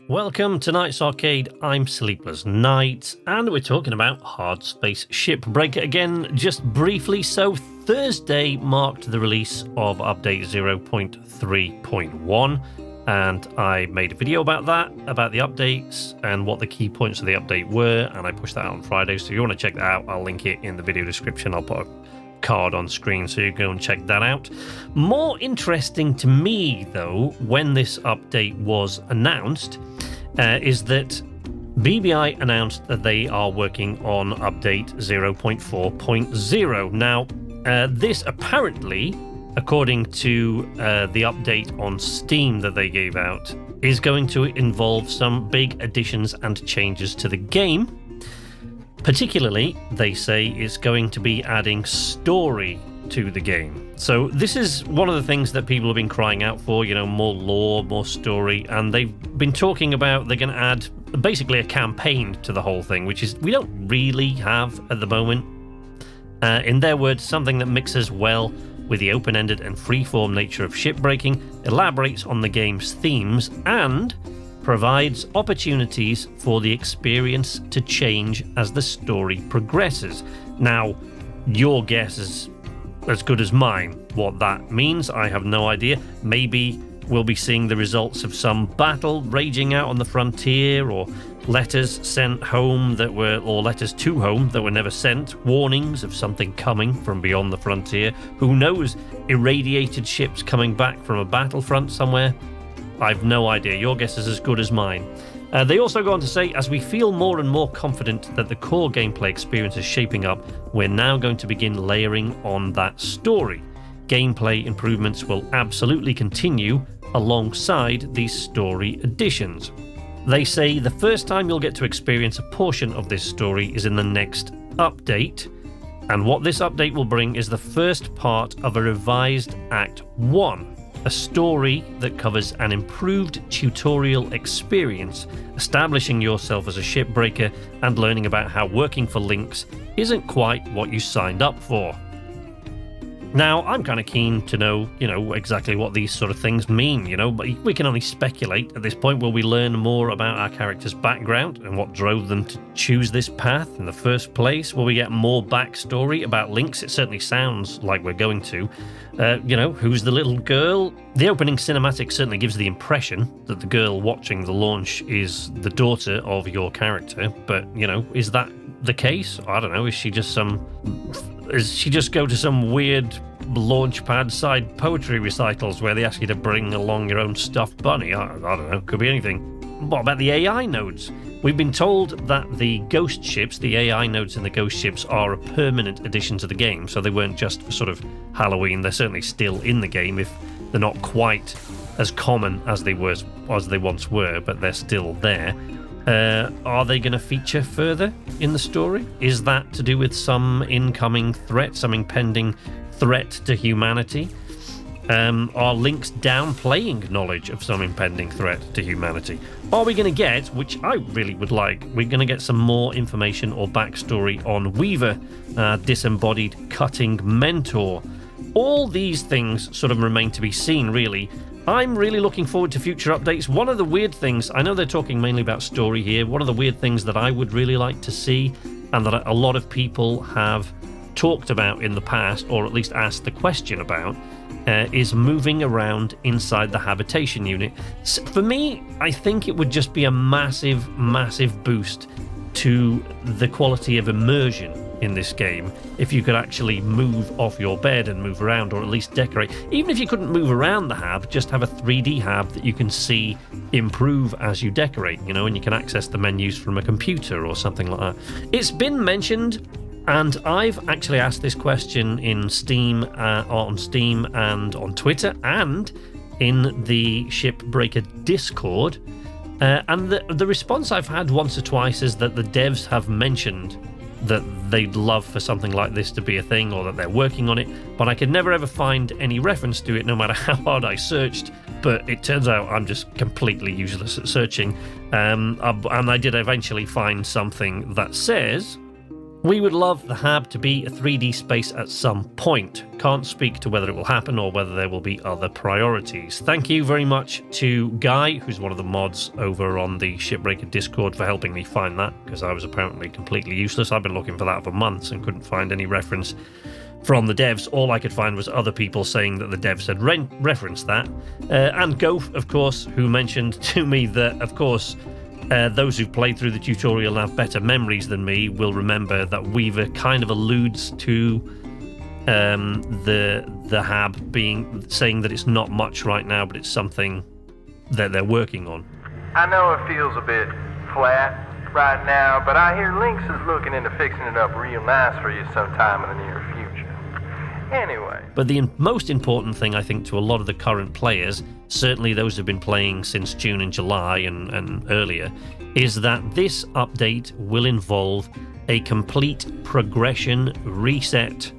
Welcome to Night's Arcade, I'm Sleepless Night, and we're talking about Hardspace Shipbreaker again, just briefly. So Thursday marked the release of update 0.3.1, and I made a video about that, about the updates, and what the key points of the update were, and I pushed that out on Friday, so if you want to check that out, I'll link it in the video description. I'll put a card on screen so you can go and check that out. More interesting to me, though, when this update was announced, is that BBI announced that they are working on update 0.4.0. Now, this apparently, according to the update on Steam that they gave out, is going to involve some big additions and changes to the game. Particularly, they say it's going to be adding story to the game. So this is one of the things that people have been crying out for, you know, more lore, more story, and they've been talking about they're going to add basically a campaign to the whole thing, which is we don't really have at the moment. In their words, something that mixes well with the open-ended and free-form nature of shipbreaking, elaborates on the game's themes, and provides opportunities for the experience to change as the story progresses. Now, your guess is as good as mine what that means. I have no idea. Maybe we'll be seeing the results of some battle raging out on the frontier, or letters sent home that were, or letters to home that were never sent, warnings of something coming from beyond the frontier. Who knows? Irradiated ships coming back from a battlefront somewhere. I've no idea. Your guess is as good as mine. They also go on to say, as we feel more and more confident that the core gameplay experience is shaping up, we're now going to begin layering on that story. Gameplay improvements will absolutely continue alongside these story additions. They say the first time you'll get to experience a portion of this story is in the next update, and what this update will bring is the first part of a revised Act 1. A story that covers an improved tutorial experience, establishing yourself as a shipbreaker and learning about how working for Lynx isn't quite what you signed up for. Now, I'm kind of keen to know, exactly what these sort of things mean, but we can only speculate at this point. Will we learn more about our character's background and what drove them to choose this path in the first place? Will we get more backstory about Lynx? It certainly sounds like we're going to. Who's the little girl? The opening cinematic certainly gives the impression that the girl watching the launch is the daughter of your character, but, is that the case? I don't know. Is she just go to some weird launchpad side poetry recitals where they ask you to bring along your own stuffed bunny? I don't know. Could be anything. What about the AI nodes? We've been told that the ghost ships, the AI nodes in the ghost ships, are a permanent addition to the game, so they weren't just for sort of Halloween. They're certainly still in the game, if they're not quite as common as they once were, but they're still there. Are they going to feature further in the story? Is that to do with some incoming threat, some impending threat to humanity? Are Lynx downplaying knowledge of some impending threat to humanity? Are we going to get, which I really would like, we're going to get some more information or backstory on Weaver, disembodied cutting mentor? All these things sort of remain to be seen, really. I'm really looking forward to future updates. One of the weird things, I know they're talking mainly about story here, one of the weird things that I would really like to see, and that a lot of people have talked about in the past, or at least asked the question about, is moving around inside the habitation unit. For me, I think it would just be a massive, massive boost to the quality of immersion in this game if you could actually move off your bed and move around, or at least decorate. Even if you couldn't move around the hab, just have a 3D hab that you can see improve as you decorate, and you can access the menus from a computer or something like that. It's been mentioned, and I've actually asked this question in Steam, on Steam and on Twitter, and in the Shipbreaker Discord, and the response I've had once or twice is that the devs have mentioned that they'd love for something like this to be a thing, or that they're working on it, but I could never ever find any reference to it, no matter how hard I searched. But it turns out I'm just completely useless at searching, and I did eventually find something that says We would love the Hab to be a 3D space at some point. Can't speak to whether it will happen or whether there will be other priorities. Thank you very much to Guy, who's one of the mods over on the Shipbreaker Discord, for helping me find that, because I was apparently completely useless. I've been looking for that for months and couldn't find any reference from the devs. All I could find was other people saying that the devs had referenced that. And Gof, of course, who mentioned to me that, of course, those who've played through the tutorial and have better memories than me will remember that Weaver kind of alludes to the Hab saying that it's not much right now, but it's something that they're working on. I know it feels a bit flat right now, but I hear Lynx is looking into fixing it up real nice for you sometime in the near future. Anyway. But the most important thing, I think, to a lot of the current players, certainly those who've been playing since June and July and earlier, is that this update will involve a complete progression reset.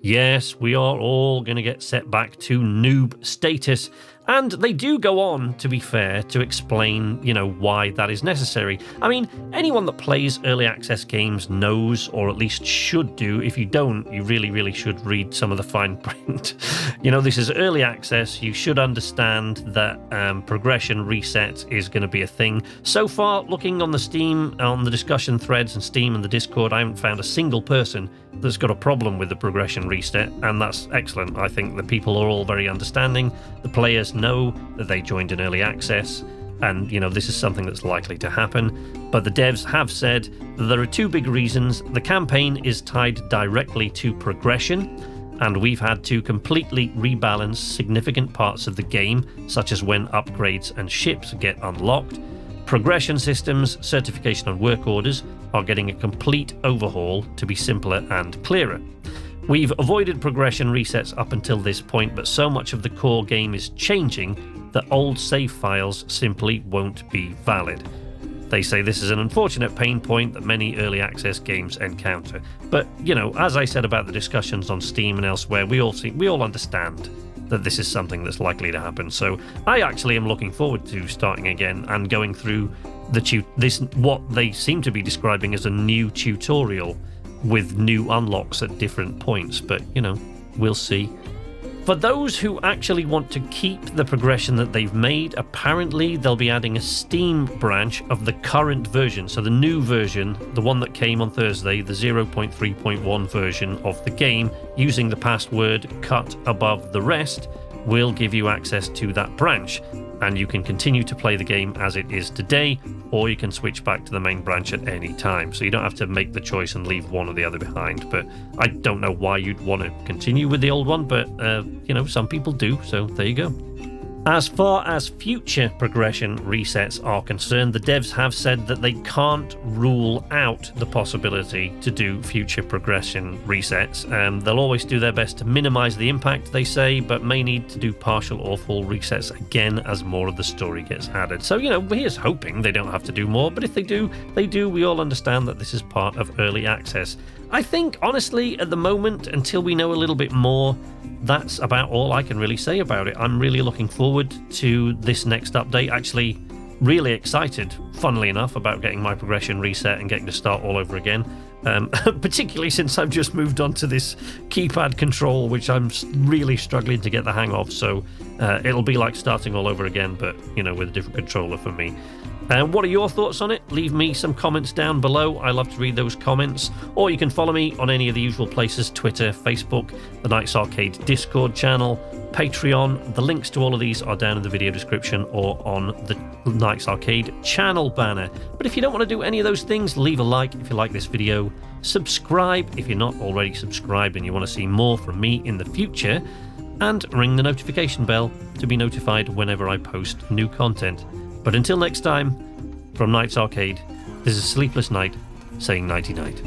Yes, we are all going to get set back to noob status. And they do go on, to be fair, to explain, why that is necessary. I mean, anyone that plays early access games knows, or at least should do. If you don't, you really, really should read some of the fine print. This is early access. You should understand that progression reset is going to be a thing. So far, looking on the discussion threads and Steam and the Discord, I haven't found a single person that's got a problem with the progression reset, and that's excellent. I think the people are all very understanding. The players know that they joined in early access, and this is something that's likely to happen. But the devs have said that there are two big reasons. The campaign is tied directly to progression, and we've had to completely rebalance significant parts of the game, such as when upgrades and ships get unlocked. Progression systems, certification and work orders are getting a complete overhaul to be simpler and clearer. We've avoided progression resets up until this point, but so much of the core game is changing that old save files simply won't be valid. They say this is an unfortunate pain point that many early access games encounter. But, as I said about the discussions on Steam and elsewhere, we all understand that this is something that's likely to happen. So I actually am looking forward to starting again and going through what they seem to be describing as a new tutorial with new unlocks at different points. But, we'll see. For those who actually want to keep the progression that they've made, apparently they'll be adding a Steam branch of the current version. So the new version, the one that came on Thursday, the 0.3.1 version of the game, using the password cut above the rest, will give you access to that branch. And you can continue to play the game as it is today, or you can switch back to the main branch at any time. So you don't have to make the choice and leave one or the other behind. But I don't know why you'd want to continue with the old one, but, some people do, so there you go. As far as future progression resets are concerned, the devs have said that they can't rule out the possibility to do future progression resets. They'll always do their best to minimize the impact, they say, but may need to do partial or full resets again as more of the story gets added. So, here's hoping they don't have to do more, but if they do, they do. We all understand that this is part of early access. I think, honestly, at the moment, until we know a little bit more, that's about all I can really say about it. I'm really looking forward to this next update. Actually, really excited, funnily enough, about getting my progression reset and getting to start all over again. Particularly since I've just moved on to this keypad control, which I'm really struggling to get the hang of. So it'll be like starting all over again, but, with a different controller for me. What are your thoughts on it? Leave me some comments down below. I love to read those comments. Or you can follow me on any of the usual places: Twitter, Facebook, the Knights Arcade Discord channel, Patreon. The links to all of these are down in the video description or on the Knights Arcade channel banner. But if you don't want to do any of those things, leave a like if you like this video. Subscribe if you're not already subscribed and you want to see more from me in the future. And ring the notification bell to be notified whenever I post new content. But until next time, from Knights Arcade, this is Sleepless Night saying nighty-night.